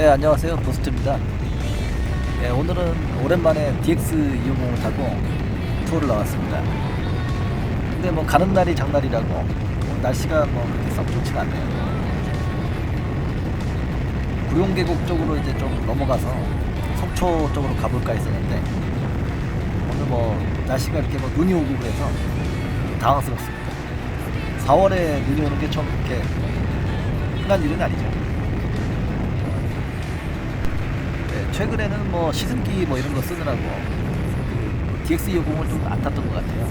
예, 안녕하세요. 부스트입니다. 예, 오늘은 오랜만에 DX250을 타고 투어를 나왔습니다. 근데 뭐 가는 날이 장날이라고 날씨가 뭐 그렇게 썩 좋지가 않네요. 구룡계곡 쪽으로 이제 좀 넘어가서 속초 쪽으로 가볼까 했었는데 오늘 뭐 날씨가 이렇게 뭐 눈이 오고 그래서 당황스럽습니다. 4월에 눈이 오는 게 좀 이렇게 흔한 일은 아니죠. 최근에는 뭐 시승기 뭐 이런 거 쓰느라고 DX250을 좀 안 탔던 것 같아요.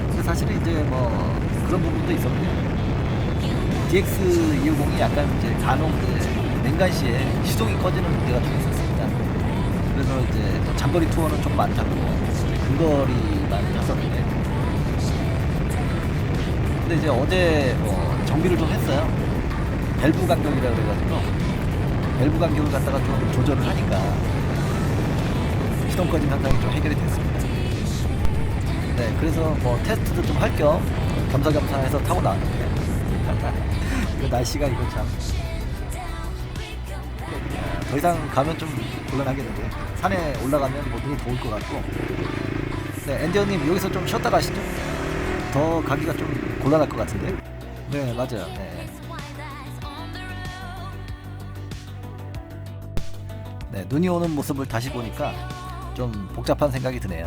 근데 사실은 이제 뭐 그런 부분도 있었는데 DX250이 약간 이제 간혹 이제 냉간시에 시동이 꺼지는 문제가 좀 있었습니다. 그래서 이제 또 장거리 투어는 좀 많다고 근거리만 탔었는데 근데 이제 어제 뭐 정비를 좀 했어요. 밸브 간격이라 그래가지고 밸브 간격을 갖다가 좀 조절을 하니까 시동 꺼짐 현상이 좀 해결이 됐습니다. 네, 그래서 뭐 테스트도 좀 할 겸 겸사겸사 해서 타고 나왔는데 그 날씨가 이거 참 더 이상 가면 좀 곤란하겠는데 산에 올라가면 뭐 눈이 더울 것 같고. 네, 앤디 형님 여기서 좀 쉬었다 가시죠. 더 가기가 좀 곤란할 것 같은데. 네, 맞아요. 네. 네, 눈이 오는 모습을 다시 보니까 좀 복잡한 생각이 드네요.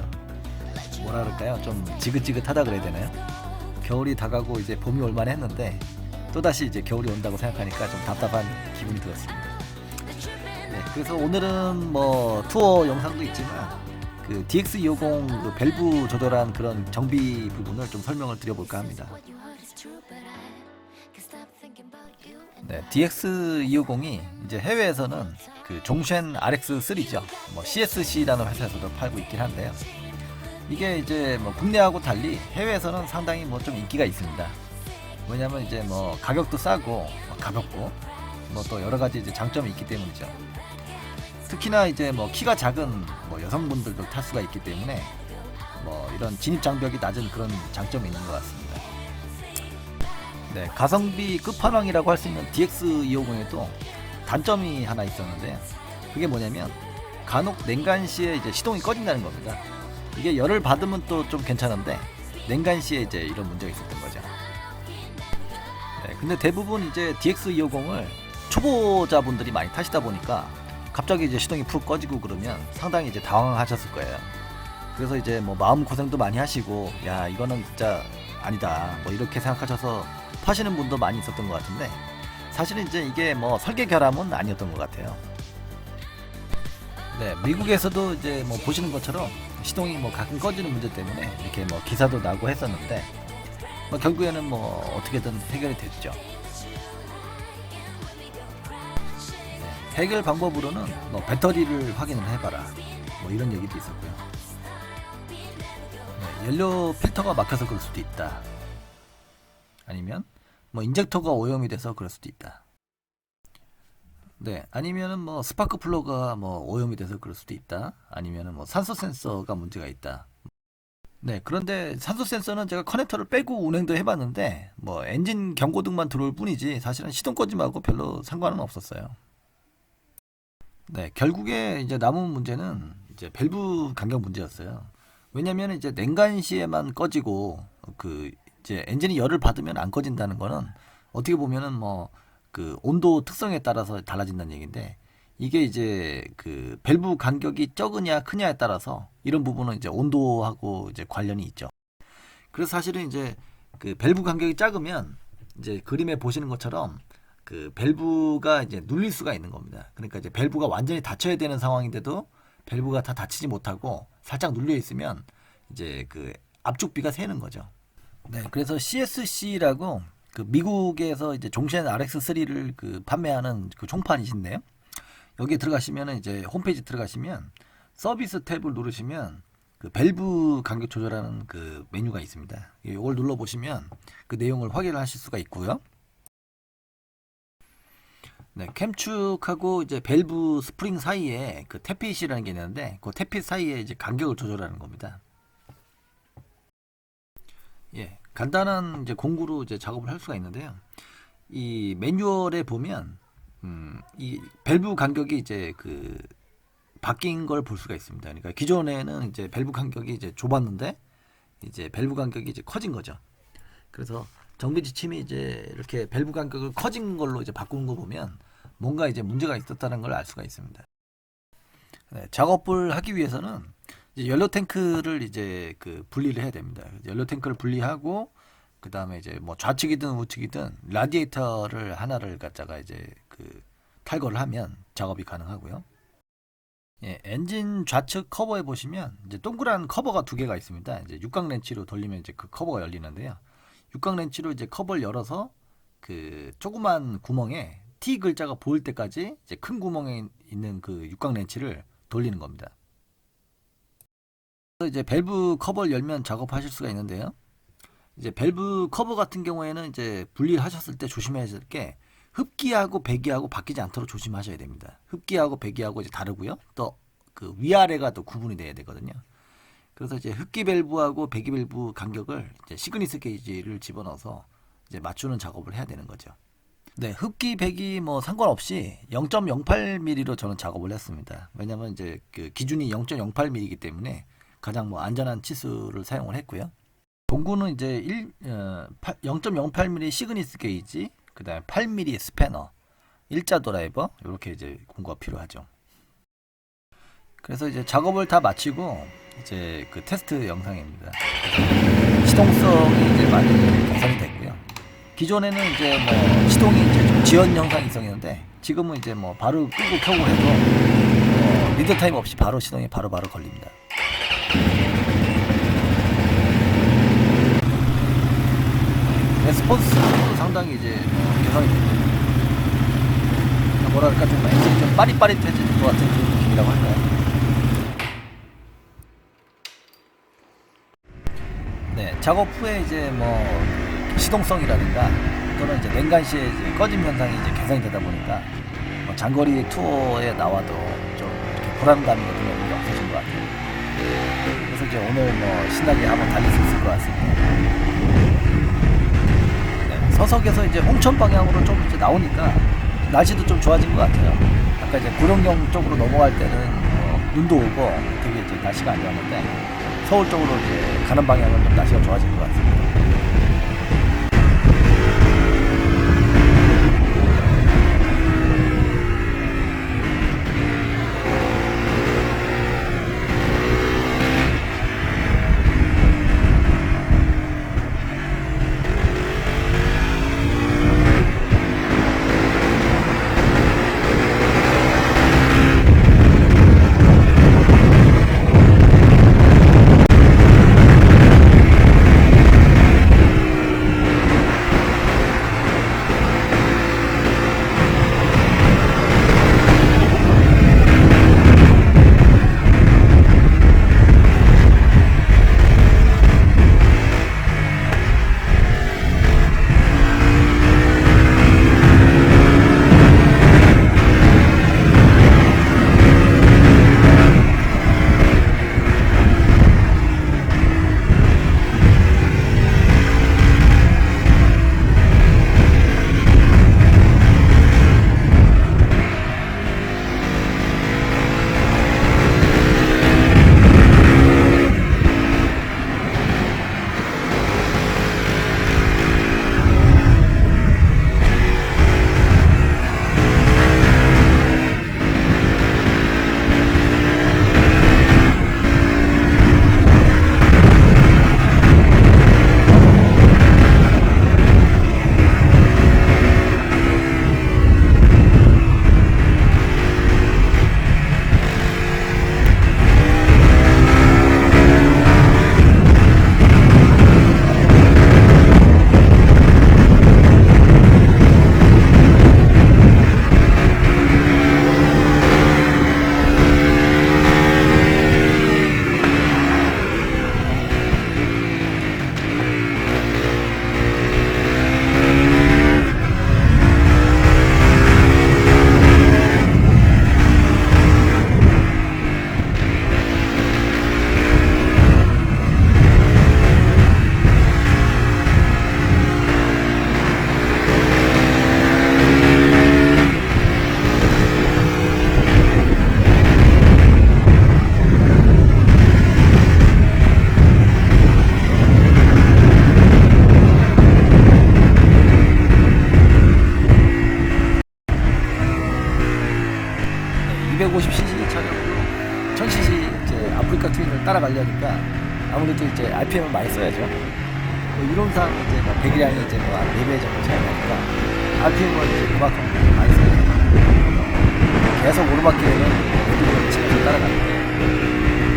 뭐라 그럴까요? 좀 지긋지긋하다 그래야 되나요? 겨울이 다가고 이제 봄이 올만 했는데 또다시 이제 겨울이 온다고 생각하니까 좀 답답한 기분이 들었습니다. 네, 그래서 오늘은 뭐 투어 영상도 있지만 그 DX250 그 밸브 조절한 그런 정비 부분을 좀 설명을 드려볼까 합니다. 네, DX250이 이제 해외에서는 그 종쉔 RX3죠. 뭐 CSC라는 회사에서도 팔고 있긴 한데요. 이게 이제 뭐 국내하고 달리 해외에서는 상당히 뭐 좀 인기가 있습니다. 왜냐면 이제 뭐 가격도 싸고 뭐 가볍고 뭐 또 여러 가지 이제 장점이 있기 때문이죠. 특히나 이제 뭐 키가 작은 뭐 여성분들도 탈 수가 있기 때문에 뭐 이런 진입 장벽이 낮은 그런 장점이 있는 것 같습니다. 네, 가성비 끝판왕이라고 할 수 있는 DX250에도 단점이 하나 있었는데 그게 뭐냐면 간혹 냉간시에 이제 시동이 꺼진다는 겁니다. 이게 열을 받으면 또 좀 괜찮은데 냉간시에 이제 이런 문제가 있었던 거죠. 네, 근데 대부분 이제 DX250을 초보자분들이 많이 타시다 보니까 갑자기 이제 시동이 푹 꺼지고 그러면 상당히 이제 당황하셨을 거예요. 그래서 이제 뭐 마음 고생도 많이 하시고 야 이거는 진짜 아니다 뭐 이렇게 생각하셔서 파시는 분도 많이 있었던 것 같은데 사실은 이제 이게 뭐 설계 결함은 아니었던 것 같아요. 네, 미국에서도 이제 뭐 보시는 것처럼 시동이 뭐 가끔 꺼지는 문제 때문에 이렇게 뭐 기사도 나고 했었는데 뭐 결국에는 뭐 어떻게든 해결이 됐죠. 네, 해결 방법으로는 뭐 배터리를 확인을 해봐라 뭐 이런 얘기도 있었고요. 네, 연료 필터가 막혀서 그럴 수도 있다. 아니면 뭐 인젝터가 오염이 돼서 그럴 수도 있다. 네, 아니면은 뭐 스파크 플러그가 뭐 오염이 돼서 그럴 수도 있다. 아니면은 뭐 산소 센서가 문제가 있다. 네, 그런데 산소 센서는 제가 커넥터를 빼고 운행도 해봤는데 뭐 엔진 경고등만 들어올 뿐이지 사실은 시동 꺼짐하고 별로 상관은 없었어요. 네, 결국에 이제 남은 문제는 이제 밸브 간격 문제였어요. 왜냐면 이제 냉간시에만 꺼지고 그 이제 엔진이 열을 받으면 안 꺼진다는 거는 어떻게 보면은 뭐 그 온도 특성에 따라서 달라진다는 얘기인데 이게 이제 그 밸브 간격이 적으냐 크냐에 따라서 이런 부분은 이제 온도하고 이제 관련이 있죠. 그래서 사실은 이제 그 밸브 간격이 작으면 이제 그림에 보시는 것처럼 그 밸브가 이제 눌릴 수가 있는 겁니다. 그러니까 이제 밸브가 완전히 닫혀야 되는 상황인데도 밸브가 다 닫히지 못하고 살짝 눌려 있으면 이제 그 압축비가 새는 거죠. 네, 그래서 CSC라고 그 미국에서 이제 종쉔 RX3를 그 판매하는 그 총판이신데요. 여기에 들어가시면은 이제 홈페이지 들어가시면 서비스 탭을 누르시면 그 밸브 간격 조절하는 그 메뉴가 있습니다. 이걸 눌러 보시면 그 내용을 확인하실 수가 있고요. 네, 캠축하고 이제 밸브 스프링 사이에 그 태핏이라는 게 있는데 그 태핏 사이에 이제 간격을 조절하는 겁니다. 예, 간단한 이제 공구로 이제 작업을 할 수가 있는데요. 이 매뉴얼에 보면 이 밸브 간격이 이제 그 바뀐 걸 볼 수가 있습니다. 그러니까 기존에는 이제 밸브 간격이 이제 좁았는데 이제 밸브 간격이 이제 커진 거죠. 그래서 정비 지침이 이제 이렇게 밸브 간격을 커진 걸로 이제 바꾸는 거 보면 뭔가 이제 문제가 있었다는 걸 알 수가 있습니다. 네, 작업을 하기 위해서는 이제 연료 탱크를 이제 그 분리를 해야 됩니다. 연료 탱크를 분리하고 그 다음에 이제 뭐 좌측이든 우측이든 라디에이터를 하나를 갖다가 이제 그 탈거를 하면 작업이 가능하고요. 예, 엔진 좌측 커버에 보시면 이제 동그란 커버가 두 개가 있습니다. 이제 육각 렌치로 돌리면 이제 그 커버가 열리는데요. 육각 렌치로 이제 커버를 열어서 그 조그만 구멍에 T 글자가 보일 때까지 이제 큰 구멍에 있는 그 육각 렌치를 돌리는 겁니다. 그래서 이제 밸브 커버를 열면 작업하실 수가 있는데요. 이제 밸브 커버 같은 경우에는 이제 분리를 하셨을 때 조심해야 될 게 흡기하고 배기하고 바뀌지 않도록 조심하셔야 됩니다. 흡기하고 배기하고 이제 다르고요. 또 그 위아래가 또 구분이 돼야 되거든요. 그래서 이제 흡기 밸브하고 배기 밸브 간격을 이제 시그니스 게이지를 집어넣어서 이제 맞추는 작업을 해야 되는 거죠. 네, 흡기 배기 뭐 상관없이 0.08mm로 저는 작업을 했습니다. 왜냐면 이제 그 기준이 0.08mm이기 때문에 가장 뭐 안전한 치수를 사용을 했고요. 공구는 이제 0.08mm 시그니스 게이지, 그다음에 8mm 스패너, 일자 드라이버 이렇게 이제 공구가 필요하죠. 그래서 이제 작업을 다 마치고 이제 그 테스트 영상입니다. 시동성이 이제 많이 개선이 됐고요. 기존에는 이제 뭐 시동이 이제 좀 지연 현상이 있었는데 지금은 이제 뭐 바로 끄고 켜고 해도 리드 타임 없이 바로 시동이 바로바로 걸립니다. 레스폰스도 상당히 이제 개선이 됐고 뭐랄까 좀 엔진이 좀 빠릿빠릿해지는 것 같은 그런 느낌이라고 할까요? 네, 작업 후에 이제 뭐 시동성이라든가 또는 이제 냉간시의 이제 꺼짐 현상이 이제 개선이 되다 보니까 뭐 장거리 투어에 나와도 좀 이렇게 불안감이 같은 게 없어진 것 같아요. 그래서 이제 오늘 뭐 신나게 한번 달릴 수 있을 것 같습니다. 네, 서석에서 이제 홍천 방향으로 좀 이제 나오니까 날씨도 좀 좋아진 것 같아요. 아까 이제 구룡령 쪽으로 넘어갈 때는 눈도 오고 되게 이제 날씨가 안 좋았는데 서울 쪽으로 이제 가는 방향은 좀 날씨가 좋아진 것 같습니다. 따라가려니까 아무래도 이제 RPM을 많이 써야죠. 뭐 이론상 이제 뭐 배기량이 이제 뭐 4배 정도 차이 나니까 RPM을 이제 그만큼 많이 써야 돼요. 계속 오르막길에는 모든 치면서 따라가는데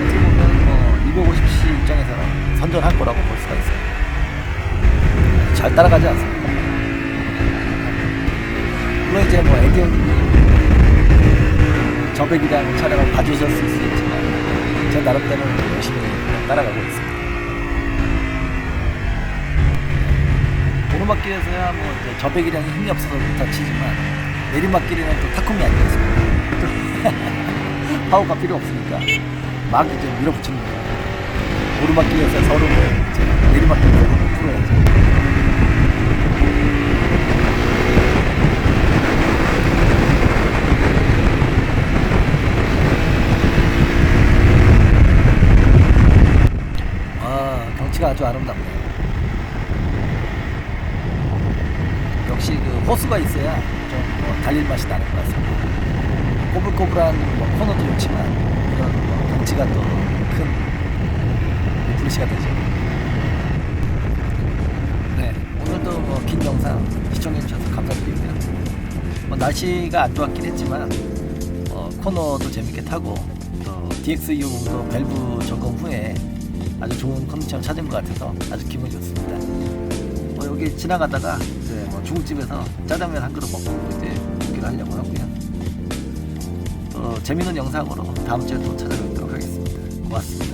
어떻게 보면 뭐 250cc 입장에서는 선전할 거라고 볼 수가 있어요. 잘 따라가지 않습니다. 물론 이제 뭐 에디 형님이 저배기량 차량을 가져오셨을 수 있지만 제 나름대로는 열심히 따라가고 있습니다. 오르막길에서야 뭐 이제 저배기량이 힘이 없어서 못 치지만 내리막길에는 또 타콤이 아니겠습니까? 파워가 필요 없으니까 막 이제 밀어붙이는 거예요. 오르막길에서 서로 이제 내리막길에서 풀어야죠. 경치가 아주 아름답네요. 역시 그 호수가 있어야 좀뭐 달릴 맛이 나는 것 같습니다. 꼬불꼬불한 뭐 코너도 좋지만 이런 뭐 경치가 또 큰 리프레시가 되죠. 네, 오늘도 뭐 긴 영상 시청해주셔서 감사드리고요. 뭐 날씨가 안 좋았긴 했지만 코너도 재밌게 타고 또 DX250도 밸브 점검 후에 아주 좋은 컨디션을 찾은 것 같아서 아주 기분이 좋습니다. 뭐 여기 지나가다가 이제 뭐 중국집에서 짜장면 한 그릇 먹고 이제 복귀를 하려고 하고요. 또 재밌는 영상으로 다음 주에 또 찾아뵙도록 하겠습니다. 고맙습니다.